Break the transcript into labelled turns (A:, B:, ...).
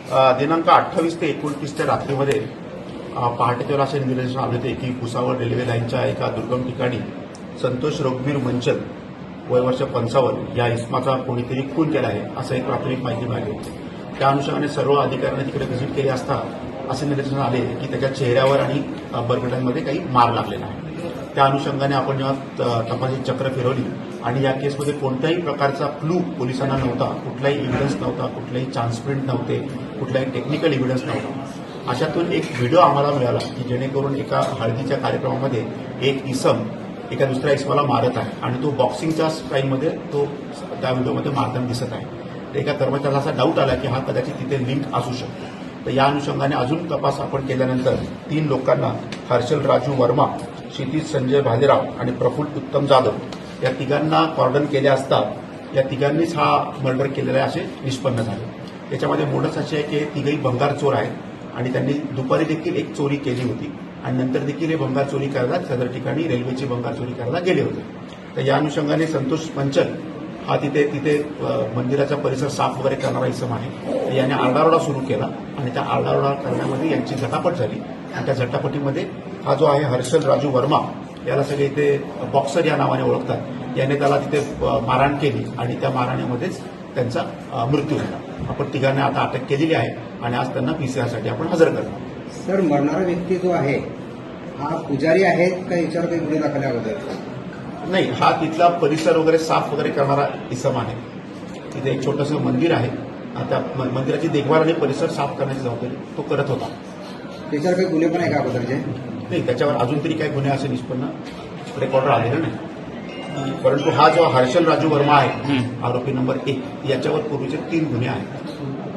A: दिनांक 28 ते 29 रात्रीमध्ये पहाटेच्या असे निर्देश आले होते की भुसावळ रेल्वे लाईनच्या एका दुर्गम ठिकाणी संतोष रघुवीर मंचल वय वर्ष 55 या इसमाचा कोणीतरी खून केला आहे असं एक प्राथमिक माहिती मिळाली होती. त्या अनुषंगाने सर्व अधिकाऱ्यांनी तिकडे व्हिजिट केली असता असे निर्देशन आले की त्याच्या चेहऱ्यावर आणि बरगड्यांमध्ये काही मार लागलेला आहे. त्या अनुषंगाने आपण जेव्हा तपासणी चक्र फिरवली आणि या केसमध्ये कोणत्याही प्रकारचा क्लू पोलिसांना नव्हता, कुठलाही एव्हिडन्स नव्हता, कुठलाही चान्स प्रिंट नव्हते, कुठलाही टेक्निकल एव्हिडन्स नव्हता. अशातून एक व्हिडिओ आम्हाला मिळाला की जेणेकरून एका हळदीच्या कार्यक्रमामध्ये एक इसम एका दुसऱ्या इसमाला मारत आहे आणि तो बॉक्सिंगच्या स्टाईलमध्ये तो त्या व्हिडिओमध्ये मारताना दिसत आहे. तर एका कर्मचाऱ्याला असा डाऊट आला की हा कदाचित तिथे लिंक असू शकतो. तर या अनुषंगाने अजून तपास आपण केल्यानंतर 3 लोकांना हर्षल राजू वर्मा, क्षितिज संजय भालेराव आणि प्रफुल्ल उत्तम जाधव या तिघांना कॉर्डन केले असता या तिघांनीच हा मर्डर केलेला आहे असे निष्पन्न झाले. त्याच्यामध्ये मोडस अशी आहे की तिघही भंगार चोर आहेत आणि त्यांनी दुपारी देखील एक चोरी केली होती आणि नंतर देखील हे भंगार चोरी करायला सदर ठिकाणी रेल्वेची भंगार चोरी करायला गेले होते. तर या अनुषंगाने संतोष मंचल हा तिथे मंदिराचा परिसर साफ वगैरे करणारा इसम आहे. याने आरडाओरडा सुरू केला आणि त्या आरडाओरडा करण्यामध्ये यांची झटापट झाली आणि त्या झटापटीमध्ये हा जो आहे हर्षल राजू वर्मा याला सगळे इथे बॉक्सर या नावाने ओळखतात, याने त्याला तिथे मारहाण केली आणि त्या मारहाणीमध्येच त्यांचा मृत्यू झाला. आपण तिघांना आता अटक केलेली आहे आणि आज त्यांना पीसीआरसाठी आपण हजर करणार.
B: सर, मरणारा व्यक्ती जो आहे हा पुजारी आहे का, याच्यावर काही गुन्हे दाखल अगोदर?
A: नाही, हा तिथला परिसर वगैरे साफ वगैरे करणारा इसम आहे. तिथे एक छोटंसं मंदिर आहे, त्या मंदिराची देखभाल आणि परिसर साफ करण्याची जबाबदारी तो करत होता.
B: त्याच्यावर काही गुन्हे पण आहे का अगोदरचे?
A: नाही, त्याच्यावर अजून तरी काही गुन्हे असे निष्पन्न रेकॉर्डर आलेले नाही. परंतु हा जो हर्षल राजू वर्मा आहे आरोपी नंबर 1 याच्यावर पूर्वीचे 3 गुन्हे आहेत.